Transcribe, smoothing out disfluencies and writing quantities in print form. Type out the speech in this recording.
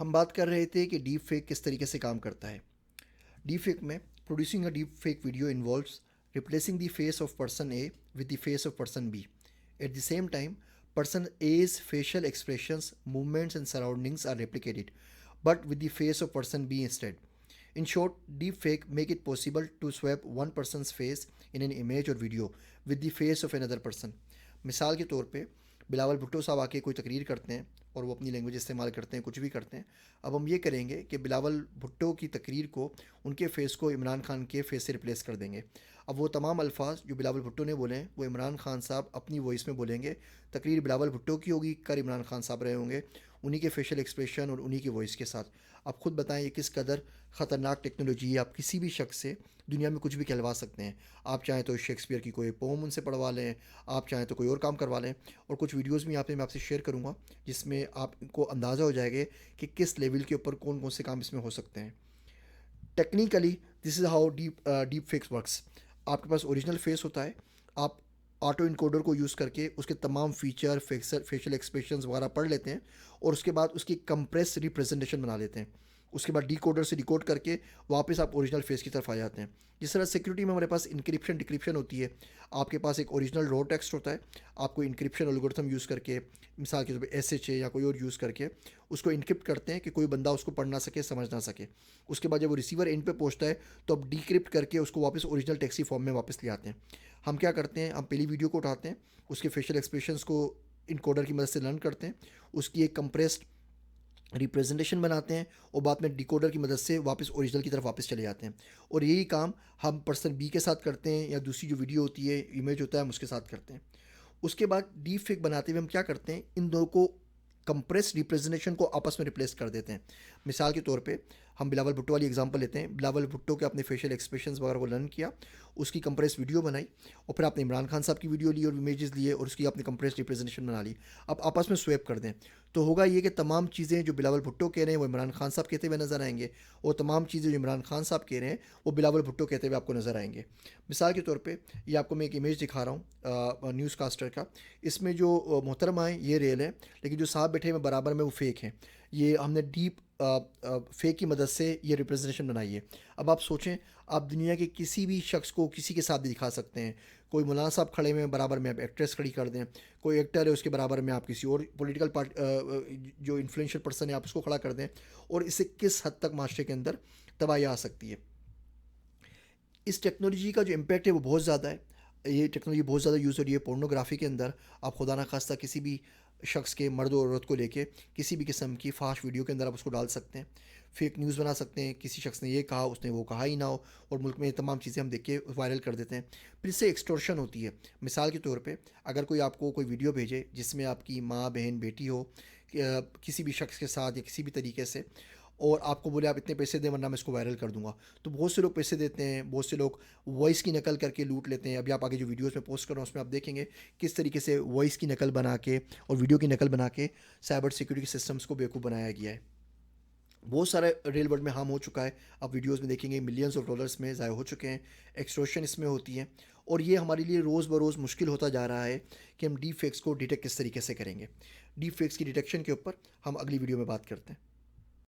हम बात कर रहे थे कि डीप फेक किस तरीके से काम करता है। डीप फेक में producing a deep fake video involves replacing the face of person A with the face of person B. At the same time, person A's facial expressions, movements, and surroundings are replicated, but with the face of person B instead. In short, deepfake make it possible to swap one person's face in an image or video with the face of another person. मिसाल के तौर पे बिलावल भुट्टो साहब आके कोई तकरीर करते हैं और वो अपनी लैंग्वेज इस्तेमाल करते हैं, कुछ भी करते हैं। अब हम ये करेंगे कि बिलावल भुट्टो की तकरीर को, उनके फेस को इमरान खान के फेस से रिप्लेस कर देंगे। अब वो तमाम अल्फाज जो बिलावल भुट्टो ने बोले हैं वो इमरान खान साहब अपनी वॉइस में बोलेंगे। तकरीर बिलावल भुट्टो की होगी, कर इमरान खान साहब रहे होंगे, उन्हीं के फेशियल एक्सप्रेशन और उन्हीं की वॉइस के साथ। आप खुद बताएं ये किस कदर ख़तरनाक टेक्नोलॉजी है। आप किसी भी शख्स से दुनिया में कुछ भी कहलवा सकते हैं। आप चाहें तो शेक्सपियर की कोई पोम उनसे पढ़वा लें, आप चाहें तो कोई और काम करवा लें। और कुछ वीडियोज़ भी यहाँ पे मैं आपसे शेयर करूँगा जिसमें आपको अंदाज़ा हो जाएगा कि किस लेवल के ऊपर कौन कौन से काम इसमें हो सकते हैं। Technically this is how deep fakes works. आपके पास ओरिजिनल फेस होता है, आप ऑटो इनकोडर को यूज़ करके उसके तमाम फीचर फेशियल एक्सप्रेशंस वगैरह पढ़ लेते हैं और उसके बाद उसकी कंप्रेस रिप्रेजेंटेशन बना लेते हैं। उसके बाद डिकोडर से डिकोड करके वापस आप ओरिजिनल फेस की तरफ आ जाते हैं। जिस तरह सिक्योरिटी में हमारे पास इंक्रिप्शन डिक्रिप्शन होती है, आपके पास एक ओरिजिनल रो टेक्स्ट होता है, आपको इंक्रिप्शन एल्गोरिथम यूज़ करके, मिसाल के तौर पर SHA या कोई और यूज़ करके उसको इनक्रिप्ट करते हैं कि कोई बंदा उसको पढ़ ना सके, समझ ना सके। उसके बाद जब वो रिसीवर एंड पे पहुंचता है तो आप डिक्रिप्ट करके उसको वापस ओरिजिनल टेक्स्ट फॉर्म में वापस ले आते हैं। हम क्या करते हैं, हम पहली वीडियो को उठाते हैं, उसके फेशियल एक्सप्रेशंस को इनकोडर की मदद से लर्न करते हैं, उसकी एक कंप्रेस्ड रिप्रेजेंटेशन बनाते हैं और बाद में डिकोडर की मदद से वापस ओरिजिनल की तरफ वापस चले जाते हैं। और यही काम हम पर्सन बी के साथ करते हैं या दूसरी जो वीडियो होती है, इमेज होता है, हम उसके साथ करते हैं। उसके बाद डीप फेक बनाते हुए हम क्या करते हैं, इन दोनों को कंप्रेस रिप्रेजेंटेशन को आपस में रिप्लेस कर देते हैं। मिसाल के तौर पे हम बिलावल भुट्टो वाली एग्जांपल लेते हैं। बिलावल भुट्टो के अपने फेशियल एक्सप्रेशंस वगैरह को लर्न किया, उसकी कंप्रेस वीडियो बनाई और फिर आपने इमरान खान साहब की वीडियो ली और इमेजेस लिए और उसकी आपने कंप्रेस रिप्रेजेंटेशन बना ली। अब आपस में स्वैप कर दें तो होगा ये कि तमाम चीज़ें जो बिलावल भुट्टो कह रहे हैं वो इमरान खान साहब कहते हुए नज़र आएंगे और तमाम चीज़ें जो इमरान खान साहब कह रहे हैं वो बिलावल भुट्टो कहते हुए आपको नज़र आएंगे। मिसाल के तौर पे ये आपको मैं एक इमेज दिखा रहा हूँ न्यूज़ कास्टर का। इसमें जो मोहतरमा है ये रियल है, लेकिन जो साहब बैठे हैं बराबर में वो फेक हैं। ये हमने डीप फेक की मदद से ये रिप्रेजेंटेशन बनाई है। अब आप सोचें, आप दुनिया के किसी भी शख्स को किसी के साथ भी दिखा सकते हैं। कोई मौलाना साहब खड़े हुए हैं, बराबर में आप एक्ट्रेस खड़ी कर दें। कोई एक्टर है, उसके बराबर में आप किसी और पॉलिटिकल पार्टी जो इन्फ्लुएंशियल पर्सन है आप उसको खड़ा कर दें, और इससे किस हद तक माशरे के अंदर तबाही आ सकती है। इस टेक्नोलॉजी का जो इम्पैक्ट है वो बहुत ज़्यादा है। ये टेक्नोलॉजी बहुत ज़्यादा यूज़ हो रही है पोर्नोग्राफी के अंदर। आप खुदा ना खास्ता किसी भी शख्स के, मर्द और औरत को लेके किसी भी किस्म की फाश वीडियो के अंदर आप उसको डाल सकते हैं। फेक न्यूज़ बना सकते हैं, किसी शख्स ने ये कहा उसने वो कहा ही ना हो, और मुल्क में ये तमाम चीज़ें हम देख के वायरल कर देते हैं। फिर इससे एक्सटॉर्शन होती है। मिसाल के तौर पे अगर कोई आपको कोई वीडियो भेजे जिसमें आपकी माँ, बहन, बेटी हो किसी भी शख्स के साथ या किसी भी तरीके से, और आपको बोले आप इतने पैसे दें वरना मैं इसको वायरल कर दूंगा, तो बहुत से लोग पैसे देते हैं, बहुत से लोग वॉइस की नकल करके लूट लेते हैं। अभी आप आगे जो वीडियोस में पोस्ट कर रहा हूँ उसमें आप देखेंगे किस तरीके से वॉइस की नकल बना के और वीडियो की नकल बना के साइबर सिक्योरिटी सिस्टम्स को बेवकूफ़ बनाया गया है। बहुत सारा रियल वर्ल्ड में हार्म हो चुका है। आप वीडियोस में देखेंगे मिलियंस ऑफ डॉलर्स में ज़ाया हो चुके हैं। एक्सटॉर्शन इसमें होती है और ये हमारे लिए रोज़ बरोज़ मुश्किल होता जा रहा है कि हम डीप फेक्स को डिटेक्ट किस तरीके से करेंगे। डीप फेक्स की डिटेक्शन के ऊपर हम अगली वीडियो में बात करते हैं।